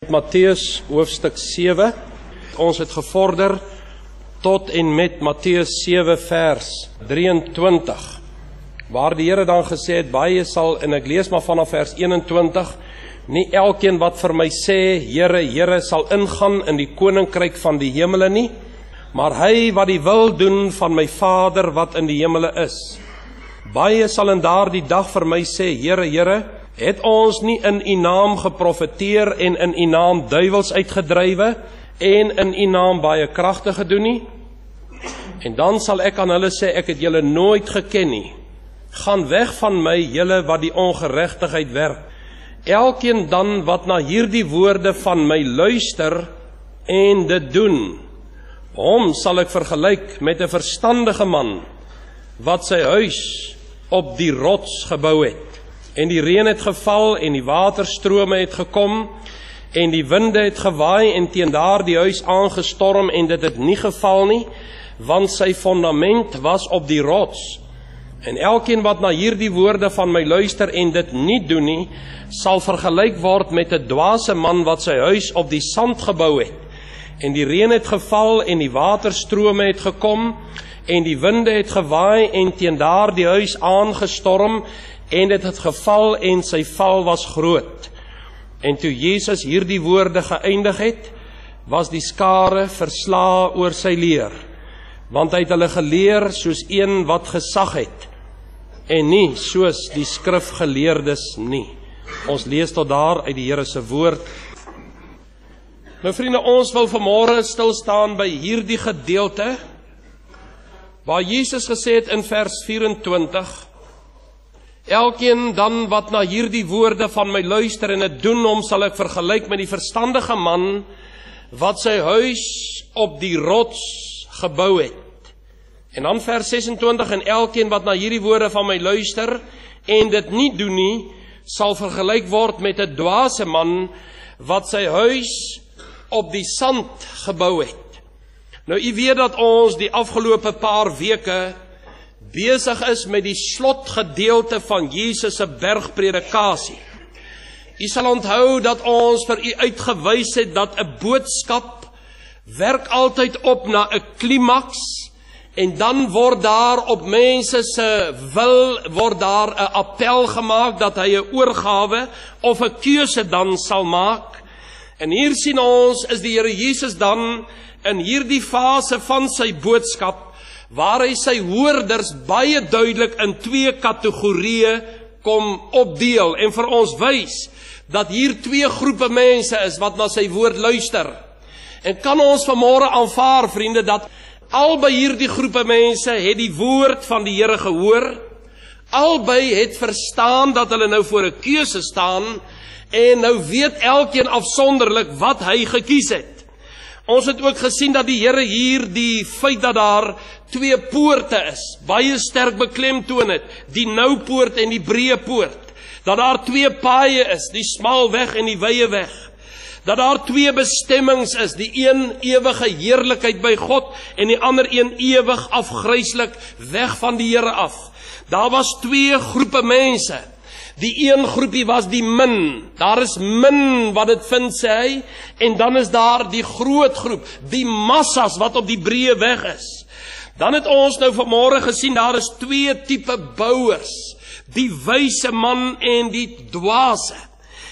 Matteus hoofstuk 7. Ons het gevorder tot en met Matteus 7 vers 23, waar die Here dan gesê het, baie sal, en ek lees maar vanaf vers 21, nie elkeen wat vir my sê, Here, Here, sal ingaan in die koninkryk van die hemele nie, maar hy wat die wil doen van my Vader wat in die hemele is. Baie sal in daardie dag vir my sê, Here, Here, het ons nie in u naam geprofeteer en in u naam duiwels uitgedrywe en in u naam baie kragte gedoen nie? En dan sal ek aan hulle sê, ek het julle nooit geken nie. Gaan weg van my, julle wat die ongeregtigheid werk. Elkeen dan wat na hierdie woorde van my luister en dit doen, hom sal ek vergelyk met 'n verstandige man wat sy huis op die rots gebou het. En die reën het geval, en die waterstrome het gekom, en die winde het gewaai, en teen daardie huis aangestorm, en dit het nie geval nie, want sy fondament was op die rots. En elkeen wat na hierdie woorde van my luister, en dit nie doen nie, sal vergelyk word met 'n dwaase man wat sy huis op die sand gebou het. En die reën het geval, en die waterstrome het gekom, en die winde het gewaai, en teen daardie huis aangestorm, en dit het geval en sy val was groot. En toe Jesus hierdie woorde geëindig het, was die skare verslae oor sy leer, want hy het hulle geleer soos een wat gesag het, en nie soos die skrifgeleerdes nie. Ons lees tot daar uit die Here se woord. Nou vriende, ons wil vanmôre stil staan by hierdie gedeelte, waar Jesus gesê het in vers 24, elkeen dan wat na hierdie woorde van my luister en dit doen, hom sal ek vergelyk met die verstandige man wat sy huis op die rots gebou het. En dan vers 26, en elkeen wat na hierdie woorde van my luister en dit nie doen nie, sal vergelyk word met 'n dwaase man wat sy huis op die sand gebou het. Nou, u weet dat ons die afgelope paar weke besig is met die slotgedeelte van Jesus se bergpredikasie. U sal onthou dat ons vir u uitgewys het dat 'n boodskap werk altyd op na 'n klimaks, en dan word daar op mense se wil, word daar 'n appel gemaak dat hy 'n oorgawe of 'n keuse dan sal maak. En hier sien ons, is die Here Jesus dan in hierdie fase van sy boodskap, waar hy sy hoorders baie duidelik in 2 kategorieë kom opdeel, en vir ons wys dat hier 2 groepe mense is wat na sy woord luister. En kan ons vanmôre aanvaar, vriende, dat albei hierdie groepe mense het die woord van die Here gehoor, albei het verstaan dat hulle nou voor 'n keuse staan, en nou weet elkeen afsonderlik wat hy gekies het. Ons het ook gesien dat die Here hier die feit dat daar 2 poorte is, baie sterk beklemtoon het, die nou poort en die breë poort. Dat daar 2 paaie is, die smal weg en die wye weg. Dat daar 2 bestemmings is, die een ewige heerlikheid by God en die ander een ewig afgryslik weg van die Here af. Daar was 2 groepe mense. Die een groepie was die min. Daar is min wat dit vind, sê hy, en dan is daar die groot groep, die massas wat op die breë weg is. Dan het ons nou vanmôre gesien, daar is 2 tipe bouers, die wyse man en die dwaase.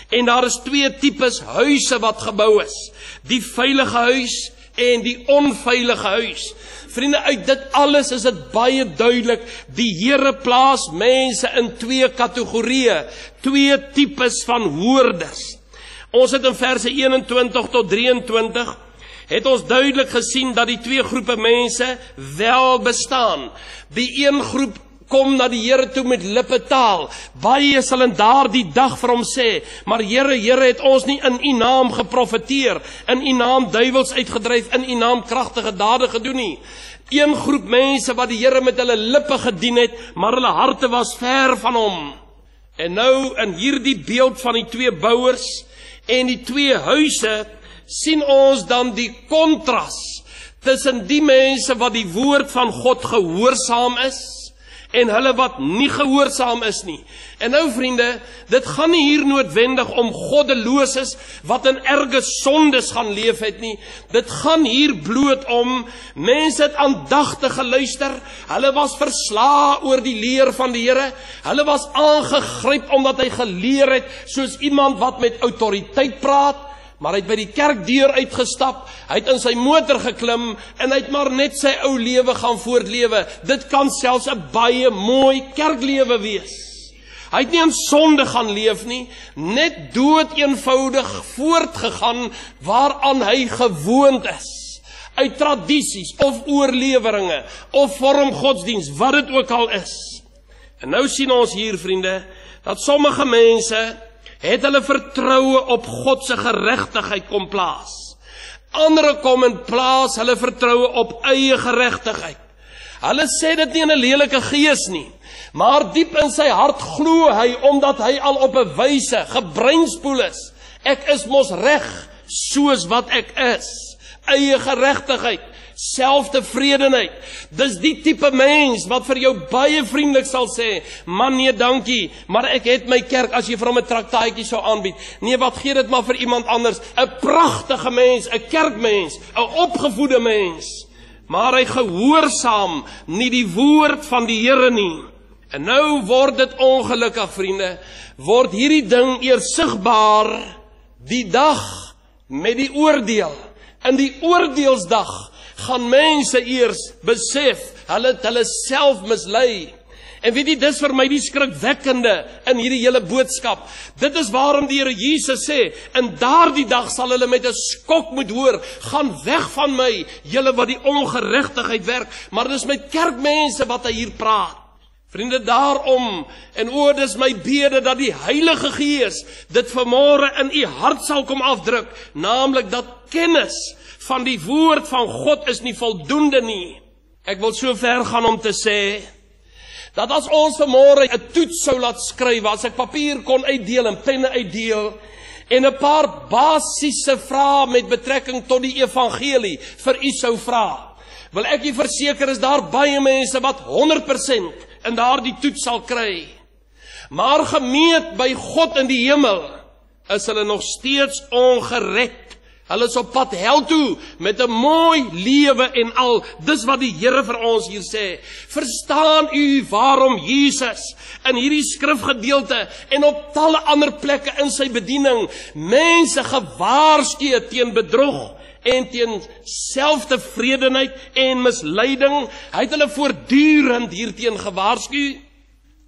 En daar is 2 tipes huise wat gebou is, die veilige huis en die onveilige huis. Vriende, uit dit alles is dit baie duidelik, die Here plaas mense in 2 kategorieë, 2 tipes van hoorders. Ons het in verse 21 tot 23, het ons duidelik gesien dat die 2 groepe mense wel bestaan. Die een groep kom na die Here toe met lippetaal. Baie sal in daardie dag vir hom sê, maar Here, Here, het ons nie in u naam geprofeteer, in u naam duiwels uitgedryf, in u naam kragtige dade gedoen nie. Een groep mense wat die Here met hulle lippe gedien het, maar hulle harte was ver van hom. En nou in hierdie beeld van die 2 bouers en die 2 huise, sien ons dan die kontras tussen die mense wat die woord van God gehoorsaam is, en hulle wat nie gehoorsaam is nie. En nou vriende, dit gaan nie hier noodwendig om goddeloses wat in erge sondes gaan leef het nie. Dit gaan hier bloot om, mense het aandagtig geluister, hulle was verslae oor die leer van die Here, hulle was aangegryp omdat hy geleer het, soos iemand wat met autoriteit praat, maar hy het by die kerkdeur uitgestap, hy het in sy motor geklim, en hy het maar net sy ou lewe gaan voortlewe. Dit kan selfs 'n baie mooi kerklewe wees. Hy het nie in sonde gaan leef nie, net dood eenvoudig voortgegaan waaraan hy gewoond is. Uit tradisies of oorleweringe of vorm godsdiens, wat dit ook al is. En nou sien ons hier, vriende, dat sommige mense het hulle vertroue op God se geregtigheid kom plaas. Ander kom en plaas hulle vertroue op eie geregtigheid. Hulle sê dit nie in 'n lelike gees nie, maar diep in sy hart glo hy, omdat hy al op 'n wyse gebreinspoel is. Ek is mos reg, soos wat ek is. Eie geregtigheid, selftevredenheid. Dis die tipe mens wat vir jou baie vriendelik sal sê, man nee dankie, maar ek het my kerk, as jy vir hom 'n traktaatjie sou aanbied. Nee, wat gee dit maar vir iemand anders. 'n pragtige mens, 'n kerkmens, 'n opgevoede mens. Maar hy gehoorsaam nie die woord van die Here nie. En nou word dit ongelukkig, vriende, word hierdie ding eers sigbaar die dag met die oordeel. In die oordeelsdag gaan mense eers besef, hulle het hulle self mislei. En weet jy, dis vir my die skrikwekkende in hierdie hele boodskap. Dit is waarom die Here Jesus sê, in daardie dag sal hulle met 'n skok moet hoor, gaan weg van my, julle wat die ongeregtigheid werk. Maar dis met kerkmense wat hy hier praat. Vriende, daarom, en dis my bede dat die Heilige Gees dit vanmôre in u hart sal kom afdruk, naamlik dat kennis van die woord van God is nie voldoende nie. Ek wil so ver gaan om te sê, dat as ons vanmôre 'n toets sou laat skryf, as ek papier kon uitdeel en penne uitdeel, en 'n paar basiese vrae met betrekking tot die evangelie vir u sou vra, wil ek u verseker, is daar baie mense wat 100% in daardie toets sal kry. Maar gemeet by God in die hemel, is hulle nog steeds ongered. Hulle is op pad hel toe, met 'n mooi lewe en al. Dis wat die Here vir ons hier sê. Verstaan u waarom Jesus in hierdie skrifgedeelte en op talle ander plekke in sy bediening mense gewaarsku het teen bedrog en teen selftevredenheid en misleiding? Hy het hulle voortdurend hierteen gewaarsku.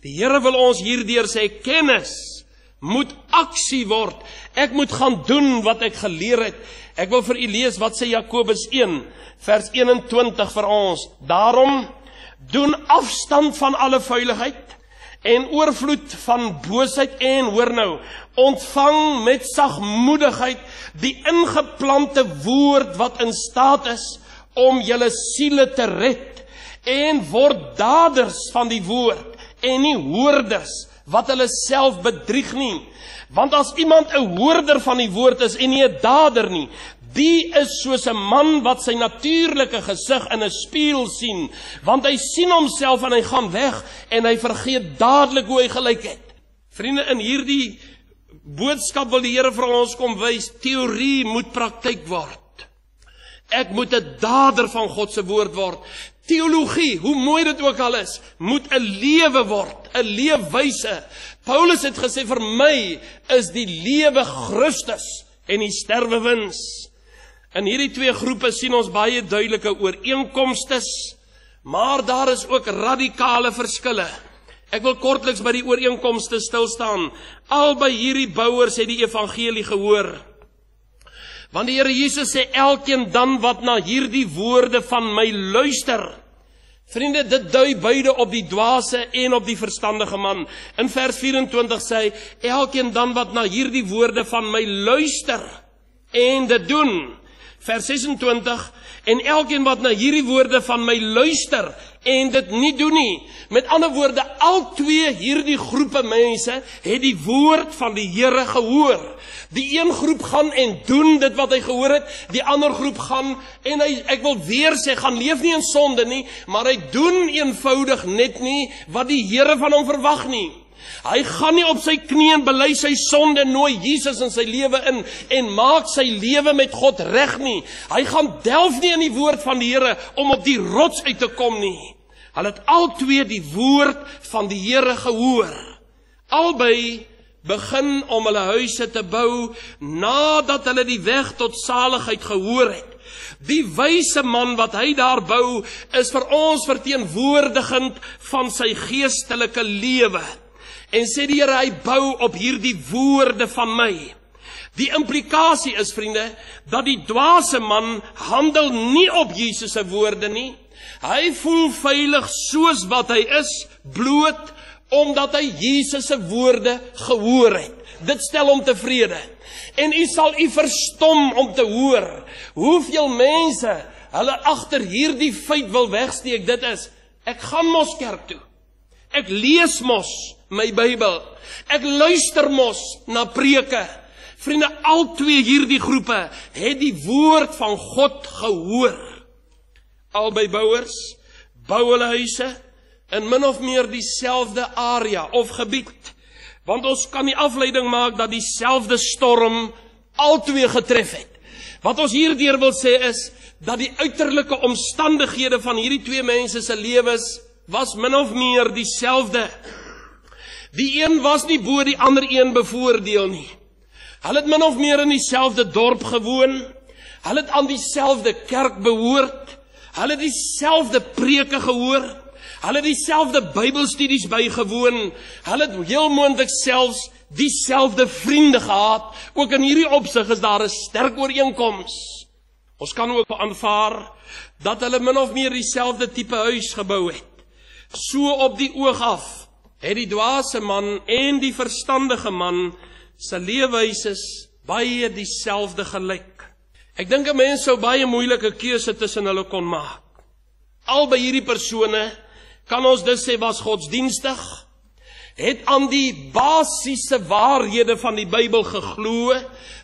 Die Here wil ons hierdeur sê, kennis moet aksie word. Ek moet gaan doen wat ek geleer het. Ek wil vir u lees wat sê Jakobus 1 vers 21 vir ons. Daarom doen afstand van alle vuiligheid en oorvloed van boosheid, en hoor nou, ontvang met sagmoedigheid die ingeplante woord wat in staat is om julle siele te red, en word daders van die woord en nie hoorders wat hulle self bedrieg nie. Want as iemand 'n hoorder van die woord is en nie 'n dader nie, die is soos 'n man wat sy natuurlike gesig in 'n spieël sien, want hy sien homself en hy gaan weg en hy vergeet dadelik hoe hy gelyk het. Vriende, in hierdie boodskap wil die Here vir ons kom wys, teorie moet praktyk word. Ek moet 'n dader van God se woord word. Teologie, hoe mooi dit ook al is, moet 'n lewe word, 'n leefwyse. Paulus het gesê, vir my is die lewe Christus en die sterwe wins. In hierdie twee groepe sien ons baie duidelike ooreenkomste, maar daar is ook radikale verskille. Ek wil kortliks by die ooreenkomste stil staan. Albei hierdie bouers het die evangelie gehoor. Want die Here Jesus sê, elkeen dan wat na hierdie woorde van my luister. Vriende, dit dui beide op die dwaase en op die verstandige man. In vers 24 sê hy, elkeen dan wat na hierdie woorde van my luister en dit doen. Vers 26, en elkeen wat na hierdie woorde van my luister en dit nie doen nie. Met ander woorde, al twee hierdie groepe mense het die woord van die Here gehoor. Die een groep gaan en doen dit wat hy gehoor het, die ander groep gaan en ek wil weer sê, gaan leef nie in sonde nie, maar hy doen eenvoudig net nie wat die Here van hom verwag nie. Hy gaan nie op sy knie en bely sy sonde, nooi Jesus in sy lewe in en maak sy lewe met God reg nie. Hy gaan delf nie in die woord van die Here om op die rots uit te kom nie. Hulle het al twee die woord van die Here gehoor. Albei begin om hulle huise te bou nadat hulle die weg tot saligheid gehoor het. Die wyse man wat hy daar bou is vir ons verteenwoordigend van sy geestelike lewe. En sê die Here, hy bou op hierdie woorde van my. Die implikasie is, vriende, dat die dwaase man handel nie op Jesus se woorde nie. Hy voel veilig soos wat hy is, bloot omdat hy Jesus se woorde gehoor het. Dit stel hom tevrede. En u sal u verstom om te hoor hoeveel mense hulle agter hierdie feit wil wegsteek. Dit is, ek gaan mos kerk toe. Ek lees mos my Bybel. Ek luister mos na preke. Vriende, al twee hierdie groepe het die woord van God gehoor. Albei bouers bou hulle huise in min of meer dieselfde area of gebied. Want ons kan die afleiding maak dat dieselfde storm al twee getref het. Wat ons hierdeur wil sê is, dat die uiterlike omstandighede van hierdie twee mense se lewens was min of meer dieselfde. Die een was nie bo die ander een bevoordeel nie. Hulle het min of meer in dieselfde dorp gewoon. Hulle het aan dieselfde kerk behoort. Hulle het dieselfde preke gehoor. Hulle het dieselfde Bybelstudies bygewoon. Hulle het heel moontlik selfs dieselfde vriende gehad. Ook in hierdie opsig is daar 'n sterk ooreenkoms. Ons kan ook aanvaar dat hulle min of meer dieselfde tipe huis gebou het. So op die oog af het die dwaase man en die verstandige man se leefwyses baie dieselfde gelyk. Ek dink 'n mens sou baie moeilike keuse tussen hulle kon maak. Albei hierdie persone, kan ons dus sê, was godsdienstig, het aan die basiese waarhede van die Bybel geglo,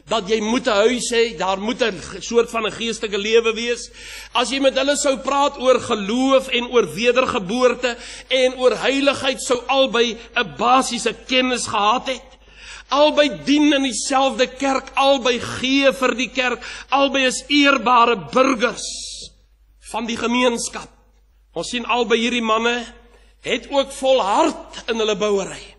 dat jy moet 'n huis hê, daar moet 'n soort van 'n geestelike lewe wees. As jy met hulle sou praat oor geloof en oor wedergeboorte en oor heiligheid, sou albei 'n basiese kennis gehad het. Albei dien in dieselfde kerk, albei gee vir die kerk, albei is eerbare burgers van die gemeenskap. Ons sien albei hierdie manne het ook volhard in hulle bouery.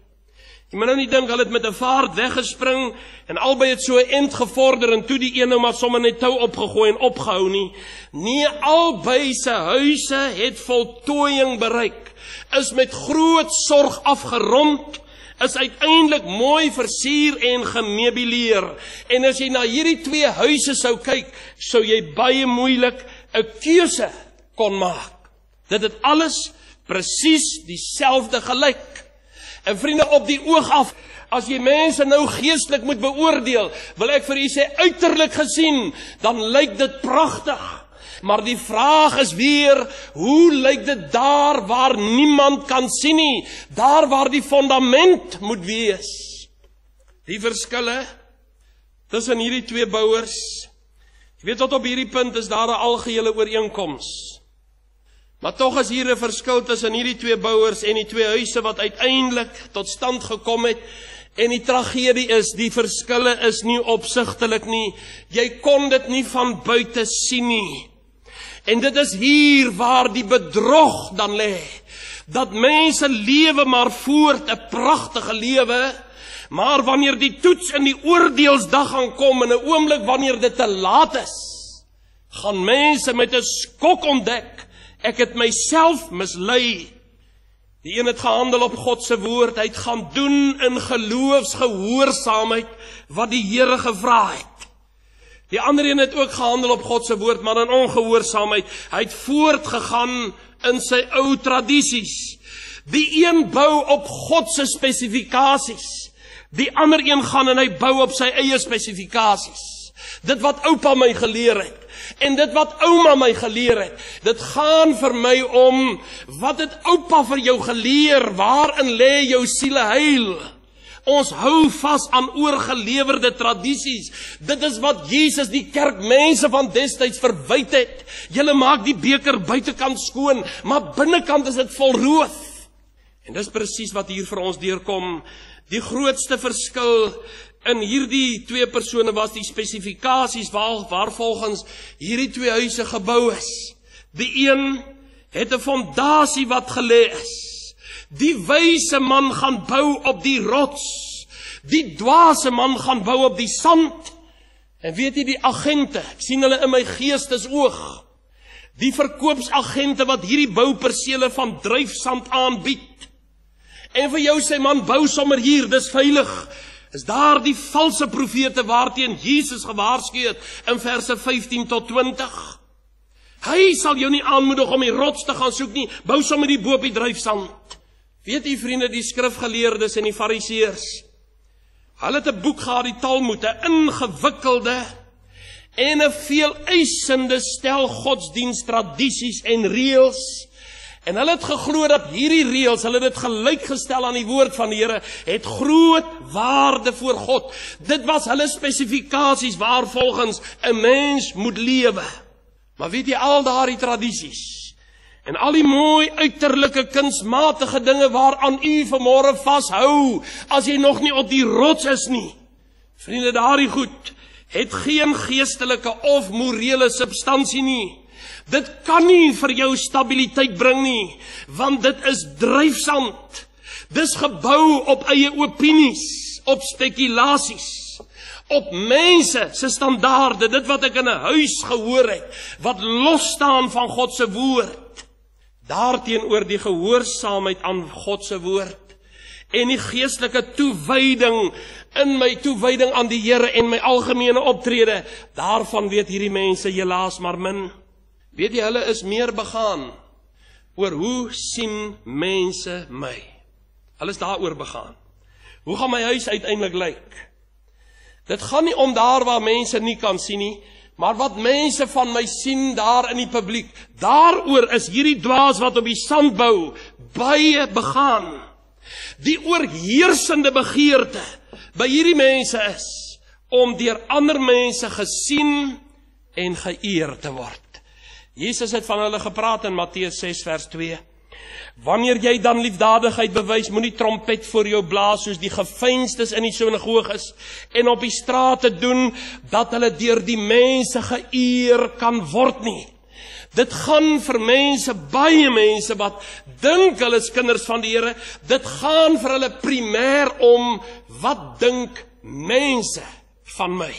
Jy moet nou nie dink hulle het met 'n vaart weggespring en albei het so 'n end gevorder en toe die een nou maar sommer net tou opgegooi en opgehou nie. Nee, albei se huise het voltooiing bereik, is met groot sorg afgerond, is uiteindelik mooi versier en gemeubileer. En as jy na hierdie twee huise sou kyk, sou jy baie moeilik 'n keuse kon maak. Dit het alles presies dieselfde gelyk. En vriende, op die oog af, as jy mense nou geestelik moet beoordeel, wil ek vir u sê, uiterlik gesien, dan lyk dit pragtig. Maar die vraag is weer, hoe lyk dit daar waar niemand kan sien nie, daar waar die fondament moet wees? Die verskille tussen hierdie twee bouers, jy weet tot op hierdie punt is daar 'n algehele ooreenkoms. Maar tog is hier 'n verskil tussen hierdie twee bouers en die twee huise wat uiteindelik tot stand gekom het. En die tragedie is, die verskille is nie opsigtelik nie. Jy kon dit nie van buite sien nie. En dit is hier waar die bedrog dan lê. Dat mense lewe maar voort, 'n pragtige lewe, maar wanneer die toets in die oordeelsdag gaan kom, in 'n oomblik wanneer dit te laat is, gaan mense met 'n skok ontdek, ek het myself mislei. Die een het gehandel op God se woord, hy het gaan doen in geloofsgehoorsaamheid wat die Here gevra het. Die ander een het ook gehandel op God se woord, maar in ongehoorsaamheid. Hy het voortgegaan in sy ou tradisies. Die een bou op God se spesifikasies. Die ander een gaan en hy bou op sy eie spesifikasies. Dit wat oupa my geleer het. En dit wat ouma my geleer het, dit gaan vir my om, wat het oupa vir jou geleer, waarin lê jou sieleheil? Ons hou vas aan oorgelewerde tradisies. Dit is wat Jesus die kerkmense van destyds verwyd het. Julle maak die beker buitekant skoon, maar binnekant is dit vol roof. En dis presies wat hier vir ons deurkom. Die grootste verskil in hierdie twee persone was die spesifikasies waar volgens hierdie twee huise gebou is. Die een het 'n fondasie wat gelê is. Die wyse man gaan bou op die rots. Die dwaase man gaan bou op die sand. En weet jy die agente, ek sien hulle in my geestesoog. Die verkoopsagente wat hierdie boupersele van dryfsand aanbied. En vir jou sê man, bou sommer hier, dis veilig. Is daar die valse profete waarteen Jesus gewaarsku het in verse 15 tot 20. Hy sal jou nie aanmoedig om die rots te gaan soek nie, bou sommer die bo op die dryfsand. Weet jy vriende, die skrifgeleerdes en die fariseërs, hulle het 'n boek gehad, die Talmud, 'n ingewikkelde en 'n veeleisende stel godsdiensttradisies en reëls. En hulle het geglo dat hierdie reëls, hulle het dit gelykgestel aan die woord van die Here, het groot waarde voor God. Dit was hulle spesifikasies waarvolgens 'n mens moet lewe. Maar weet jy, al daardie tradisies en al die mooi uiterlike kunsmatige dinge waaraan u vanmôre vashou, as jy nog nie op die rots is nie. Vriende, daardie goed het geen geestelike of morele substansie nie. Dit kan nie vir jou stabiliteit bring nie, want dit is dryfsand. Dis gebou op eie opinies, op spekulasies, op mense se standaarde, dit wat ek in 'n huis gehoor het, wat los staan van God se woord. Daarteenoor die gehoorsaamheid aan God se woord en die geestelike toewyding in my toewyding aan die Here en my algemene optrede, daarvan weet hierdie mense helaas maar min. Weet jy, hulle is meer begaan oor hoe sien mense my. Hulle is daaroor begaan. Hoe gaan my huis uiteindelik lyk? Dit gaan nie om daar waar mense nie kan sien nie, maar wat mense van my sien daar in die publiek. Daaroor is hierdie dwaas wat op die sand bou baie begaan. Die oorheersende begeerte by hierdie mense is om deur ander mense gesien en geëer te word. Jesus het van hulle gepraat in Matteus 6 vers 2. Wanneer jy dan liefdadigheid bewys, moenie trompet voor jou blaas soos die geveinstes in die sinagoges en op die strate doen, dat hulle deur die mense geëer kan word nie. Dit gaan vir mense, baie mense wat dink hulle is kinders van die Here, dit gaan vir hulle primêr om, wat dink mense van my?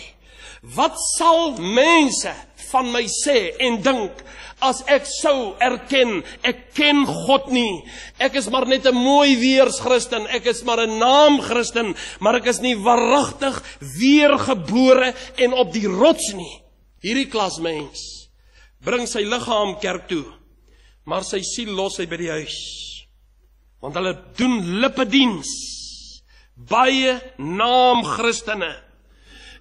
Wat sal mense van my sê en dink, as ek sou erken, ek ken God nie, ek is maar net 'n mooi weers Christen, ek is maar 'n naam Christen, maar ek is nie waaragtig weergebore en op die rots nie. Hierdie klas mens bring sy liggaam kerk toe, maar sy siel los hy by die huis, want hulle doen lippediens, baie naam Christene.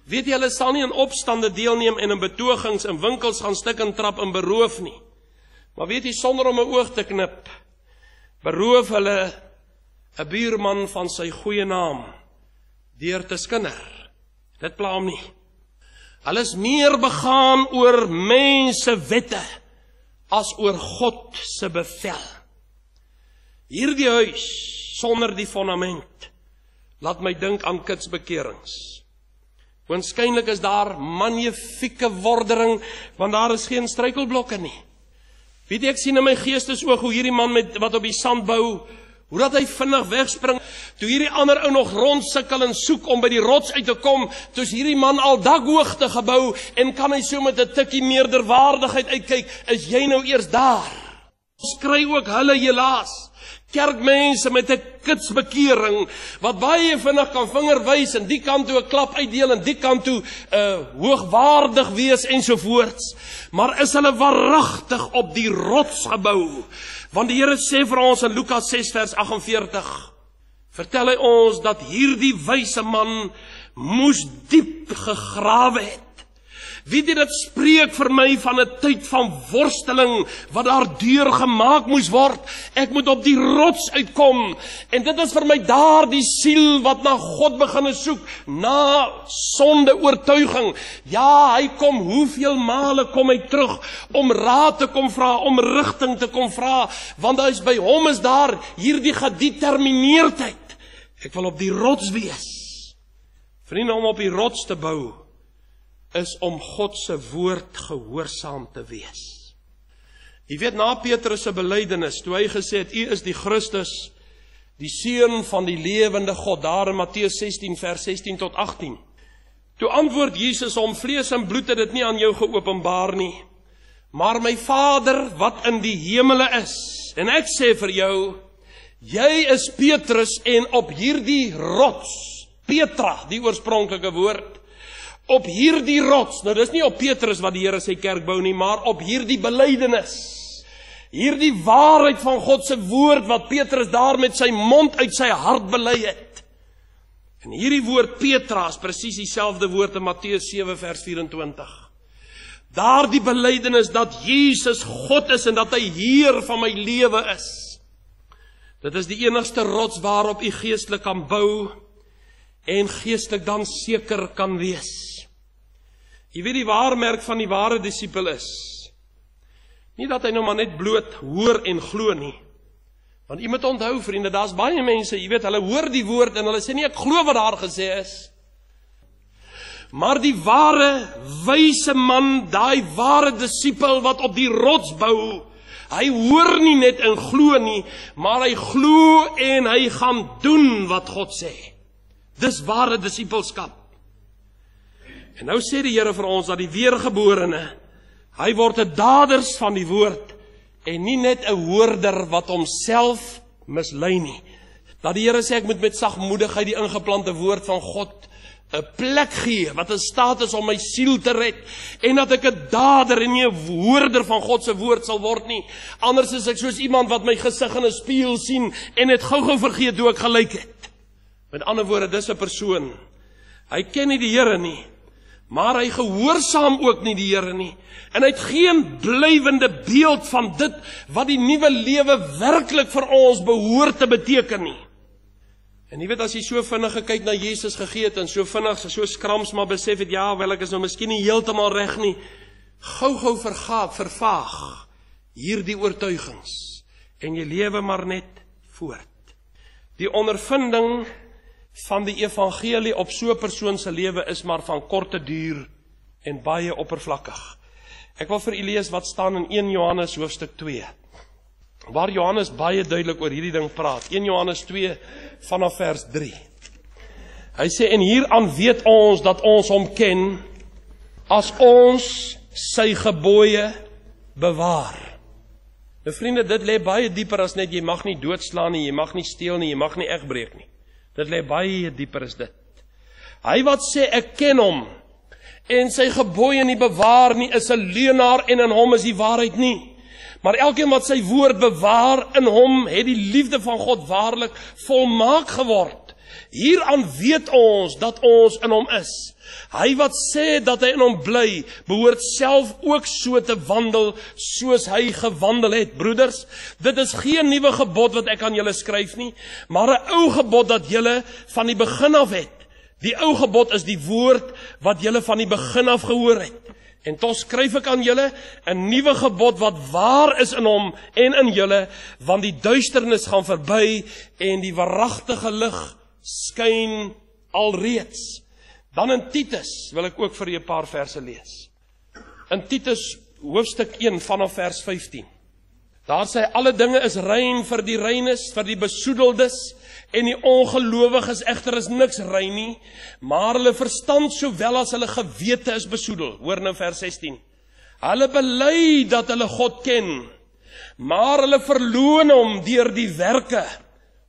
Weet jy, hulle sal nie in opstande deelneem en in betogings in winkels gaan stik en trap en beroof nie. Maar weet jy, sonder om 'n oog te knip, beroof hulle 'n buurman van sy goeie naam deur te skinder. Dit pla hom nie. Hulle is meer begaan oor mense wette as oor God se bevel. Hierdie huis sonder die fondament laat my dink aan kitsbekerings. Waarskynlik is daar magnifieke vordering, want daar is geen struikelblokke nie. Weet jy, ek sien in my geestesoog hoe hierdie man wat op die sand bou, hoe dat hy vinnig wegspring, toe hierdie ander ou nog rondsukkel en soek om by die rots uit te kom, toe is hierdie man al dakhoogte gebou, en kan hy so met 'n tikkie meerderwaardigheid uitkyk, is jy nou eers daar? Ons kry ook hulle helaas, kerkmense met 'n kitsbekering, wat baie vinnig kan vinger wys, en die kant toe 'n klap uitdeel, en die kant toe hoogwaardig wees, ensovoorts. Maar is hulle waaragtig op die rots gebou? Want die Here sê vir ons in Lukas 6 vers 48, vertel hy ons dat hierdie wyse man moes diep gegrawe het. Weet jy, dit spreek vir my van 'n tyd van worsteling, wat daar deur gemaak moes word. Ek moet op die rots uitkom, en dit is vir my daar die siel, wat na God begin soek, na sonde oortuiging. Ja, hy kom, hoeveel male kom hy terug, om raad te kom vra, om rigting te kom vra, want hy is by hom is daar, hierdie gedetermineerdheid. Ek wil op die rots wees. Vriende, om op die rots te bou, is om God se woord gehoorsaam te wees. Jy weet, na Petrus se belydenis, toe hy gesê het, U is die Christus, die Seun van die lewende God, daar in Matteus 16, vers 16 tot 18. Toe antwoord Jesus hom, vlees en bloed het dit nie aan jou geopenbaar nie, maar my Vader wat in die hemele is. En ek sê vir jou, jy is Petrus, en op hierdie rots, Petra, die oorspronklike woord, op hierdie rots, nou dis nie op Petrus wat die Here sy kerk bou nie, maar op hierdie belydenis, hierdie waarheid van God se woord, wat Petrus daar met sy mond uit sy hart bely het. En hierdie woord Petra is presies dieselfde woord in Matteus 7 vers 24. Daar die belydenis dat Jesus God is en dat hy Heer van my lewe is. Dit is die enigste rots waarop u geestelik kan bou en geestelik dan seker kan wees. Jy weet, die waarmerk van die ware disipel is nie dat hy nou maar net bloot hoor en glo nie. Want jy moet onthou, vriende, daar's baie mense, jy weet, hulle hoor die woord en hulle sê nie, ek glo wat daar gesê is. Maar die ware wyse man, daai ware disipel wat op die rots bou, hy hoor nie net en glo nie, maar hy glo en hy gaan doen wat God sê. Dis ware disipelskap. En nou sê die Here vir ons dat die weergeborene, hy word 'n daders van die woord, en nie net 'n hoorder wat homself mislei nie. Dat die Here sê, ek moet met sagmoedigheid die ingeplante woord van God 'n plek gee, wat in staat is om my siel te red, en dat ek 'n dader en nie 'n hoorder van God se woord sal word nie. Anders is ek soos iemand wat my gesig in 'n spieël sien, en het gou-gou vergeet hoe ek gelyk het. Met ander woorde, dis 'n persoon, hy ken nie die Here nie, maar hy gehoorsaam ook nie die Here nie, en hy het geen blywende beeld van dit, wat die nuwe lewe werklik vir ons behoort te beteken nie. En jy weet, as jy so vinnig gekyk na Jesus gegee het, en so vinnig, so skrams maar besef het, ja, wel ek is nou miskien nie heeltemal reg nie, gou-gou vervaag hierdie oortuigings, en jy lewe maar net voort. Die ondervinding van die evangelie op so 'n persoon se lewe is maar van korte duur en baie oppervlakkig. Ek wil vir u lees wat staan in 1 Johannes hoofstuk 2, waar Johannes baie duidelik oor hierdie ding praat. 1 Johannes 2 vanaf vers 3. Hy sê, en hieraan weet ons dat ons hom ken, as ons sy gebooie bewaar. Nou vriende, dit lê baie dieper as net, jy mag nie doodslaan nie, jy mag nie steel nie, jy mag nie egbreek nie. Dit lê baie dieper as dit. Hy wat sê, ek ken hom, en sy gebooie nie bewaar nie, is 'n leienaar, en in hom is die waarheid nie. Maar elkeen wat sy woord bewaar, in hom het die liefde van God waarlik volmaak geword. Hieraan weet ons dat ons in hom is. Hy wat sê dat hy in hom bly, behoort self ook so te wandel, soos hy gewandel het. Broeders, dit is geen nuwe gebod wat ek aan julle skryf nie, maar 'n ou gebod dat julle van die begin af het. Die ou gebod is die woord wat julle van die begin af gehoor het. En toch skryf ek aan julle 'n nuwe gebod wat waar is in hom en in julle, want die duisternis gaan verby en die waaragtige lig skyn alreeds. Dan in Titus wil ek ook vir julle 'n paar verse lees. In Titus hoofstuk 1 vanaf vers 15. Daar sê, alle dinge is rein vir die reines, vir die besoedeldes, en die ongelowiges egter is niks rein nie, maar hulle verstand sowel as hulle gewete is besoedel. Hoor nou vers 16. Hulle bely dat hulle God ken, maar hulle verloon hom deur die werke,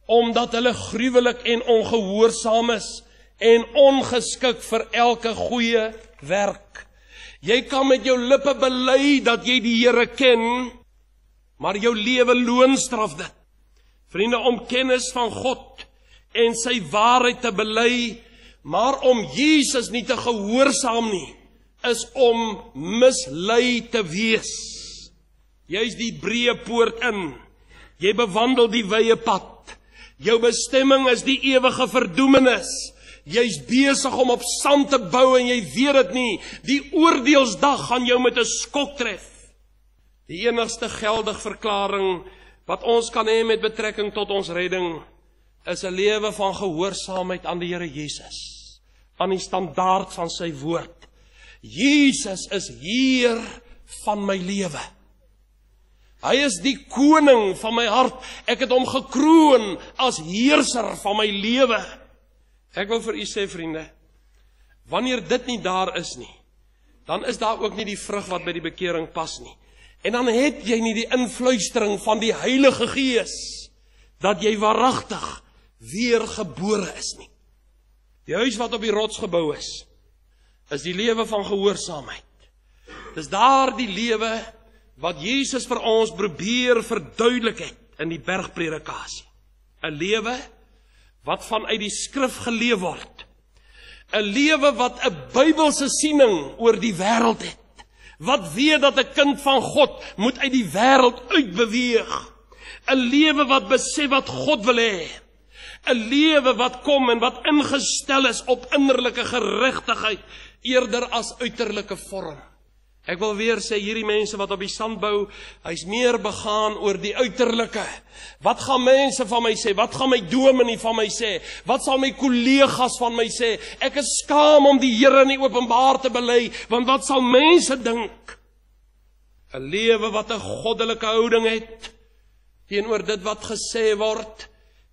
omdat hulle gruwelik en ongehoorsaam is, en ongeskik vir elke goeie werk. Jy kan met jou lippe bely dat jy die Here ken, maar jou lewe loonstraf dit. Vriende, om kennis van God en sy waarheid te bely, maar om Jesus nie te gehoorsaam nie, is om mislei te wees. Jy is die breë poort in. Jy bewandel die wye pad. Jou bestemming is die ewige verdoemenis. Jy's besig om op sand te bou en jy weet dit nie. Die oordeelsdag gaan jou met 'n skok tref. Die enigste geldige verklaring wat ons kan hê met betrekking tot ons redding, is 'n lewe van gehoorsaamheid aan die Here Jesus, aan die standaard van sy woord. Jesus is Heer van my lewe. Hy is die koning van my hart. Ek het hom gekroon as heerser van my lewe. Ek wil vir u sê, vriende, wanneer dit nie daar is nie, dan is daar ook nie die vrug wat by die bekering pas nie. En dan het jy nie die invluistering van die Heilige Gees, dat jy waaragtig weergebore is nie. Die huis wat op die rots gebou is die lewe van gehoorsaamheid. Dis daar die lewe wat Jesus vir ons probeer verduidelik het in die bergpredikasie. 'n lewe wat vanuit die skrif geleef word. 'n lewe wat 'n Bybelse siening oor die wêreld het. Wat weet dat 'n kind van God moet uit die wêreld uitbeweeg. 'n lewe wat besef wat God wil hê. 'n lewe wat kom en wat ingestel is op innerlike geregtigheid eerder as uiterlike vorm. Ek wil weer sê, hierdie mense wat op die sand bou, hy's meer begaan oor die uiterlike. Wat gaan mense van my sê? Wat gaan my dominee van my sê? Wat sal my kollegas van my sê? Ek is skaam om die Here nie openbaar te bely, want wat sal mense dink? 'n lewe wat 'n goddelike houding het teenoor dit wat gesê word,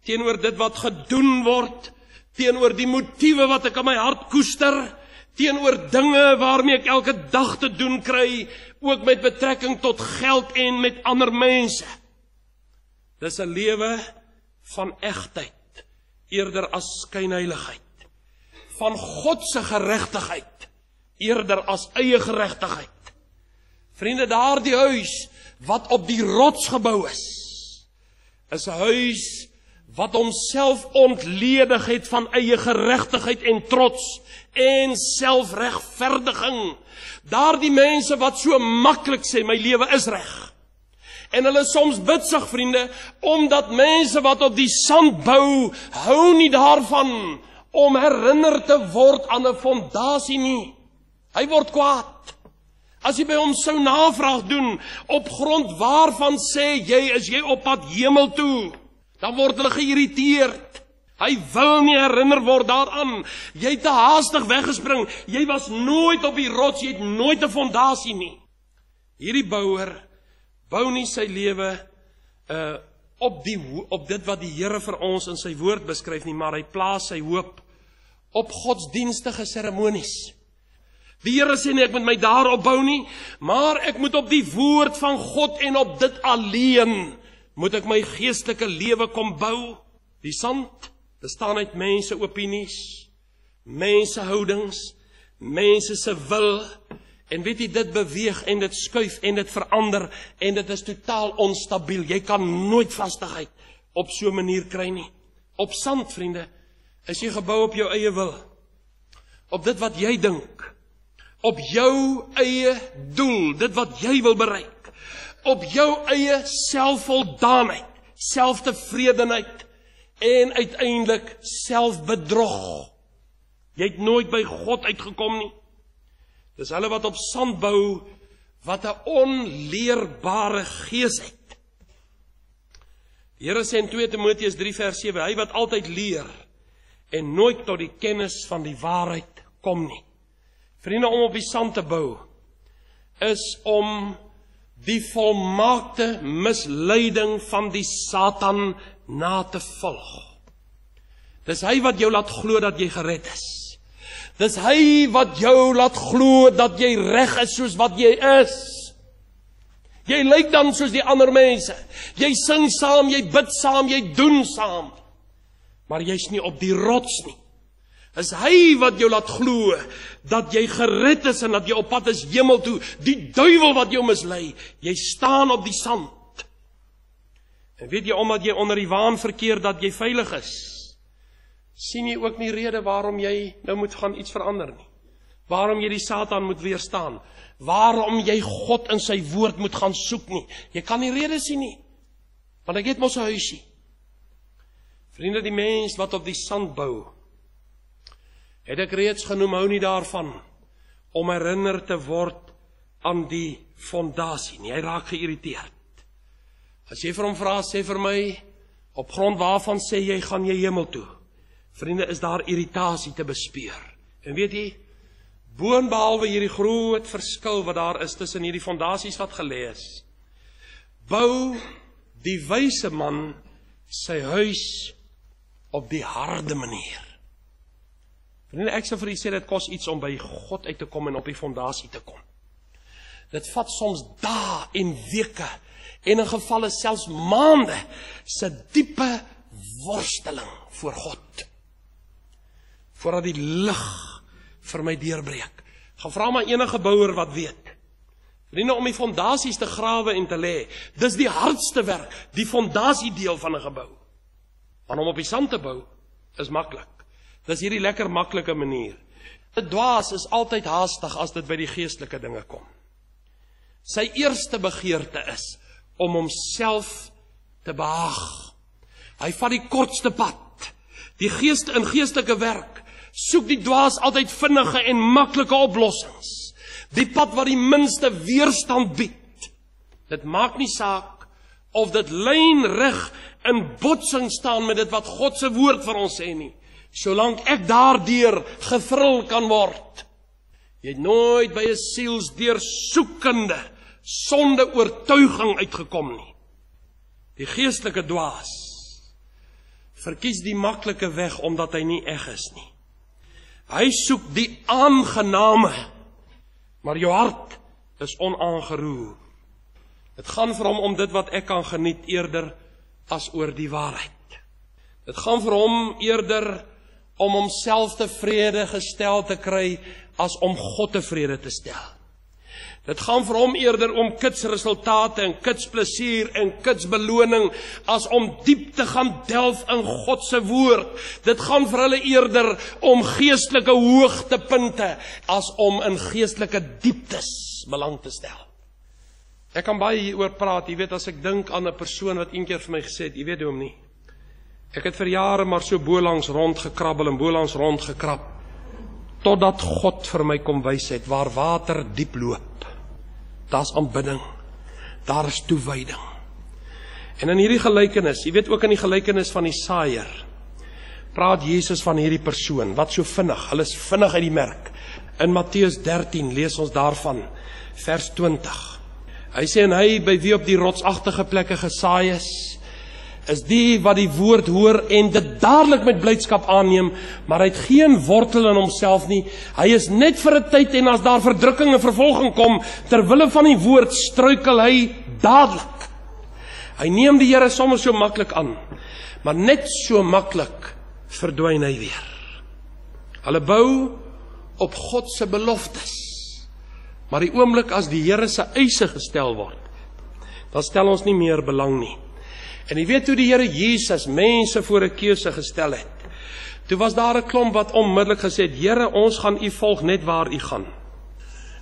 teenoor dit wat gedoen word, teenoor die motiewe wat ek in my hart koester, teenoor dinge waarmee ek elke dag te doen kry, ook met betrekking tot geld en met ander mense. Dis 'n lewe van egtheid, eerder as skynheiligheid. Van God se geregtigheid, eerder as eie geregtigheid. Vriende, daardie huis wat op die rots gebou is 'n huis wat homself ontledig het van eie geregtigheid en trots en selfregverdiging. Daardie mense wat so maklik sê, my lewe is reg. En hulle soms bitsig, vriende, omdat mense wat op die sand bou, hou nie daarvan om herinner te word aan 'n fondasie nie. Hy word kwaad. As jy by hom sou navraag doen, op grond waarvan sê jy, is jy op pad hemel toe? Dan word hulle geïrriteerd. Hy wil nie herinner word daaraan. Jy het te haastig weggespring. Jy was nooit op die rots, jy het nooit 'n fondasie nie. Hierdie bouer bou nie sy lewe op dit wat die Here vir ons in sy woord beskryf nie, maar hy plaas sy hoop op godsdienstige seremonies. Die Here sê nie, ek moet my daarop bou nie, maar ek moet op die woord van God en op dit alleen moet ek my geestelike lewe kom bou. Die sand bestaan uit mense opinies, mense houdings, mense se wil, en weet jy, dit beweeg en dit skuif en dit verander en dit is totaal onstabiel. Jy kan nooit vastigheid op so 'n manier kry nie. Op sand, vriende, is jy gebou op jou eie wil, op dit wat jy dink, op jou eie doel, dit wat jy wil bereik, op jou eie selfvoldaanheid, selftevredenheid en uiteindelik selfbedrog. Jy het nooit by God uitgekom nie. Dis hulle wat op sand bou, wat 'n onleerbare gees het. Die Here sê in 2 Timoteus 3 vers 7, hy wat altyd leer en nooit tot die kennis van die waarheid kom nie. Vriende, om op die sand te bou, is om die volmaakte misleiding van die Satan na te volg. Dis hy wat jou laat glo dat jy gered is. Dis hy wat jou laat glo dat jy reg is soos wat jy is. Jy lyk dan soos die ander mense. Jy sing saam, jy bid saam, jy doen saam. Maar jy's nie op die rots nie. Is hy wat jou laat glo dat jy gered is en dat jy op pad is hemel toe. Die duiwel wat jou mislei, jy staan op die sand. En weet jy, omdat jy onder die waan verkeer dat jy veilig is, sien jy ook nie rede waarom jy nou moet gaan iets verander nie. waarom jy die Satan moet weerstaan, waarom jy God in sy woord moet gaan soek nie. Jy kan nie rede sien nie, want ek het mos 'n huisie. Vriende, die mens wat op die sand bou, het ek reeds genoem, hou nie daarvan, om herinner te word aan die fondasie nie. Hy raak geïrriteerd. As jy vir hom vra, sê vir my, op grond waarvan sê jy, gaan jy hemel toe? Vriende, is daar irritasie te bespeur. En weet jy, boonbehalwe hierdie groot verskil wat daar is tussen hierdie fondasies wat gelê is, bou die wyse man sy huis op die harde manier. Vriende, ek sal vir u sê, dit kos iets om by God uit te kom en op die fondasie te kom. Dit vat soms dae en weke, en in gevalle selfs maande, se diepe worsteling voor God, voordat die lig vir my deurbreek. Gaan vra maar enige bouer wat weet. Vriende, om die fondasies te grawe en te lê, dis die hardste werk, die fondasiedeel van 'n gebou. Want om op die sand te bou, is maklik. Dis hierdie lekker maklike manier. 'n Dwaas is altyd haastig as dit by die geestelike dinge kom. Sy eerste begeerte is om homself te behaag. Hy vat die kortste pad. Die in geestelike werk soek die dwaas altyd vinnige en maklike oplossings. Die pad wat die minste weerstand bied. Dit maak nie saak of dit lynreg in botsing staan met dit wat God se woord vir ons sê nie, solank ek daardeur gevril kan word. Jy het nooit by 'n sielsdeursoekende, sonde oortuiging uitgekom nie. Die geestelike dwaas verkies die maklike weg omdat hy nie eg is nie. Hy soek die aangename, maar jou hart is onaangeroer. Dit gaan vir hom om dit wat ek kan geniet eerder as oor die waarheid. Dit gaan vir hom eerder om homself tevrede gestel te kry as om God tevrede te stel. Dit gaan vir hom eerder om kitsresultate en kitsplesier en kitsbeloning as om diep te gaan delf in God se woord. Dit gaan vir hulle eerder om geestelike hoogtepunte as om in geestelike dieptes belang te stel. Ek kan baie hieroor praat, jy weet, as ek dink aan 'n persoon wat een keer vir my gesê het, jy weet hoe om nie. Ek het vir jare maar so bolangs rondgekrabbel en bolangs rondgekrab, totdat God vir my kom wys het, waar water diep loop. Daar's aanbidding, daar is toewyding. En in hierdie gelykenis, jy weet ook in die gelykenis van die saaier, praat Jesus van hierdie persoon, wat so vinnig, hulle is vinnig uit die merk. In Matteus 13 lees ons daarvan, vers 20. Hy sê, en hy by wie op die rotsagtige plekke gesaai is die wat die woord hoor en dit dadelik met blydskap aanneem, maar hy het geen wortel in homself nie. Hy is net vir 'n tyd, en as daar verdrukking en vervolging kom, terwille van die woord, struikel hy dadelik. Hy neem die Here sommer so maklik aan, maar net so maklik verdwyn hy weer. Hulle bou op God se beloftes, maar die oomblik as die Here se eise gestel word, dan stel ons nie meer belang nie. En jy weet hoe die Here Jesus mense voor 'n keuse gestel het. Toe was daar 'n klomp wat onmiddellik gesê het, Here, ons gaan u volg net waar u gaan.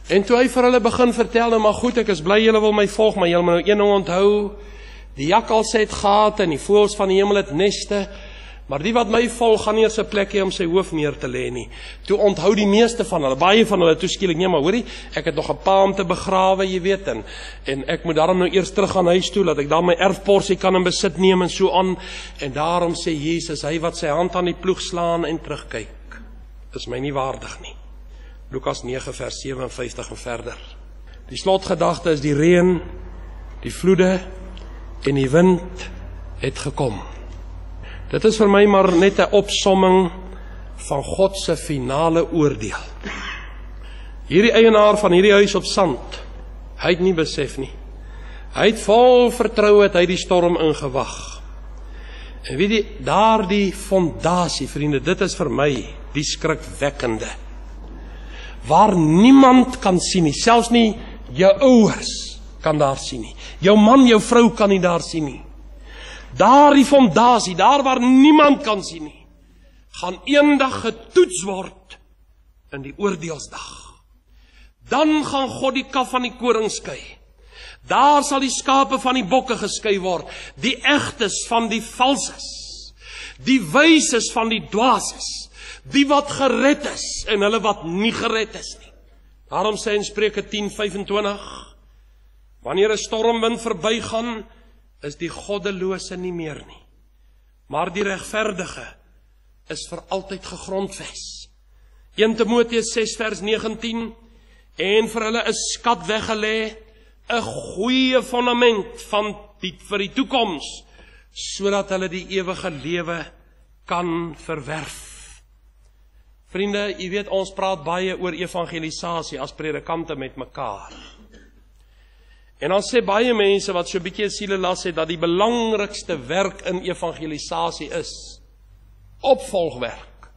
En toe hy vir hulle begin vertel, maar goed, ek is bly julle wil my volg, maar julle moet nou een ding onthou, die jakkals het gate en die voëls van die hemel het neste, maar die wat my volg gaan nie eens 'n plek hê om sy hoof neer te lê nie. Toe onthou die meeste van hulle, baie van hulle, toe skielik, nee, maar hoorie, ek het nog 'n pa om te begrawe, jy weet, en ek moet daarom nou eers terug gaan huis toe, dat ek dan my erfporsie kan in besit neem en so aan, en daarom sê Jesus, hy wat sy hand aan die ploeg slaan en terugkyk, is my nie waardig nie. Lukas 9 vers 57 en verder. Die slotgedagte is die reën, die vloede en die wind het gekom. Dit is vir my maar net 'n opsomming van God se finale oordeel. Hierdie eienaar van hierdie huis op sand, hy het nie besef nie. Hy het vol vertroue het hy die storm ingewag. En weet jy, daardie fondasie, vriende, dit is vir my die skrikwekkende. Waar niemand kan sien nie, selfs nie jou ouers kan daar sien nie. Jou man, jou vrou kan nie daar sien nie. Daar die fondasie, daar waar niemand kan sien nie, gaan eendag getoets word in die oordeelsdag. Dan gaan God die kaf van die koring skei. Daar sal die skape van die bokke geskei word, die egtes van die valses, die wyses van die dwaases, die wat gered is en hulle wat nie gered is nie. Daarom sê in Spreuke 10:25, wanneer 'n stormwind verbygaan, is die goddelose nie meer nie, maar die regverdige is vir altyd gegrondves. 1 Timoteus 6:19, en vir hulle 'n skat weggelê, 'n goeie fondament vir die toekoms, sodat hulle die ewige lewe kan verwerf. Vriende, jy weet, ons praat baie oor evangelisasie as predikante met mekaar. En dan sê baie mense wat so 'n bietjie sielelas het, dat die belangrikste werk in evangelisasie is opvolgwerk.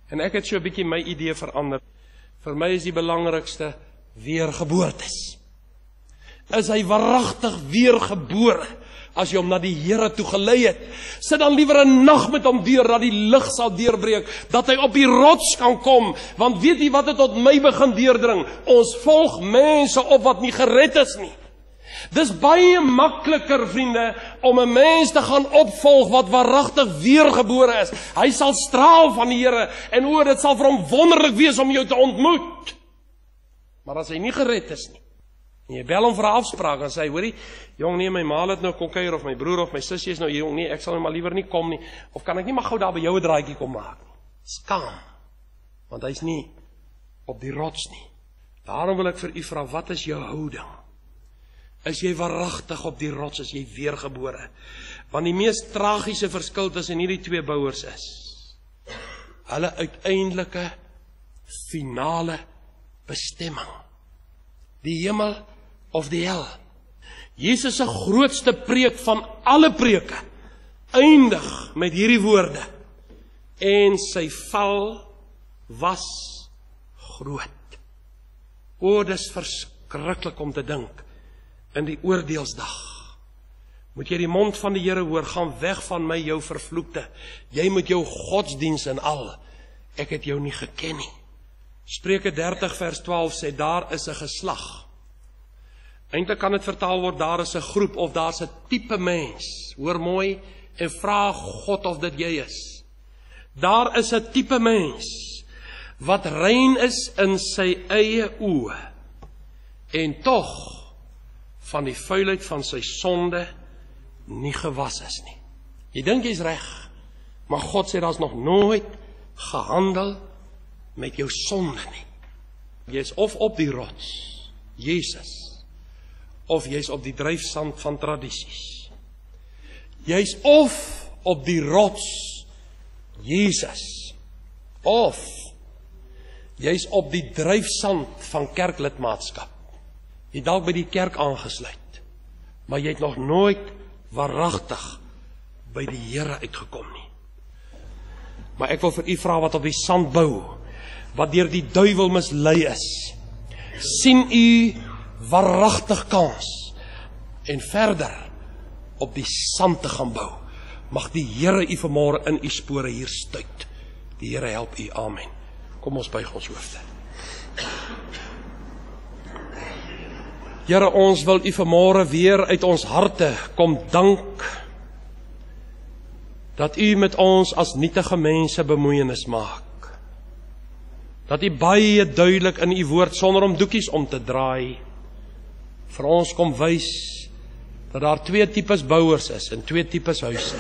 En ek het so 'n bietjie my idee verander. Vir my is die belangrikste weergeboortes. Is hy waaragtig weergebore as jy hom na die Here toe gelei het? Sit dan liewer 'n nag met hom deur, dat die lig sal deurbreek, dat hy op die rots kan kom, want weet jy wat het tot my begin deurdring? Ons volg mense op wat nie gered is nie. Dis baie makliker, vriende, om 'n mens te gaan opvolg wat waaragtig weergebore is. Hy sal straal van die Here, en dit sal vir hom wonderlik wees om jou te ontmoet. Maar as hy nie gered is nie, en jy bel hom vir 'n afspraak en sê, hoorie, jong, nee, my ma het nou kom kuier, of my broer of my sussie is nou hier, jong, nee, ek sal nou maar liewer nie kom nie, of kan ek nie maar gou daar by jou 'n draaitjie kom maak nie. Skaam, want hy's nie op die rots nie. Daarom wil ek vir u vra, wat is jou houding? Is jy waaragtig op die rots, is jy weergebore? Want die mees tragiese verskil tussen hierdie twee bouers is hulle uiteindelike finale bestemming, die hemel of die hel. Jesus se grootste preek van alle preke eindig met hierdie woorde: en sy val was groot. O, dis verskriklik om te dink, in die oordeelsdag moet jy die mond van die Here hoor, gaan weg van my, jou vervloekte. Jy moet jou godsdiens en al, ek het jou nie geken nie. Spreuke 30:12 sê, daar is 'n geslag. Eintlik kan dit vertaal word, daar is 'n groep, of daar's 'n tipe mens. Hoor mooi, en vra God of dit jy is. Daar is 'n tipe mens, wat rein is in sy eie oë, en tog van die vuilheid van sy sonde nie gewas is nie. Jy dink jy's reg, maar God sê daar's nog nooit gehandel met jou sonde nie. Jy's of op die rots, Jesus, of jy's op die dryfsand van tradisies. Jy's of op die rots, Jesus, of jy's op die dryfsand van kerklidmaatskap. Jy dalk by die kerk aangesluit, maar jy het nog nooit waaragtig by die Here uitgekom nie. Maar ek wil vir u vra wat op die sand bou, wat deur die duiwel mislei is. Sien u waaragtig kans en verder op die sand te gaan bou. Mag die Here u vanmôre in u spore hier stuit. Die Here help u. Amen. Kom ons buig ons hoofde. Here, ons wil u vanmôre weer uit ons harte kom dank dat u met ons as nietige mense bemoeienis maak. Dat u baie duidelik in u woord, sonder om doekies om te draai, vir ons kom wys dat daar twee tipes bouers is en twee tipes huise.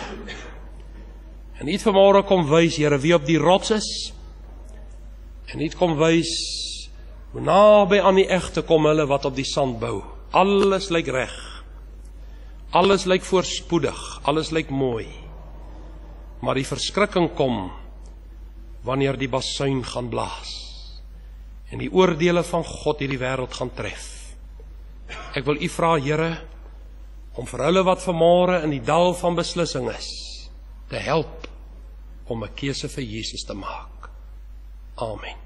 En u het vanmôre kom wys, Here, wie op die rots is, en u het kom wys hoe naby aan die egte kom hulle wat op die sand bou. Alles lyk reg. Alles lyk voorspoedig. Alles lyk mooi. Maar die verskrikking kom wanneer die basuin gaan blaas en die oordeele van God hierdie wêreld gaan tref. Ek wil u vra, Here, om vir hulle wat vanmôre in die dal van beslissing is, te help om 'n keuse vir Jesus te maak. Amen.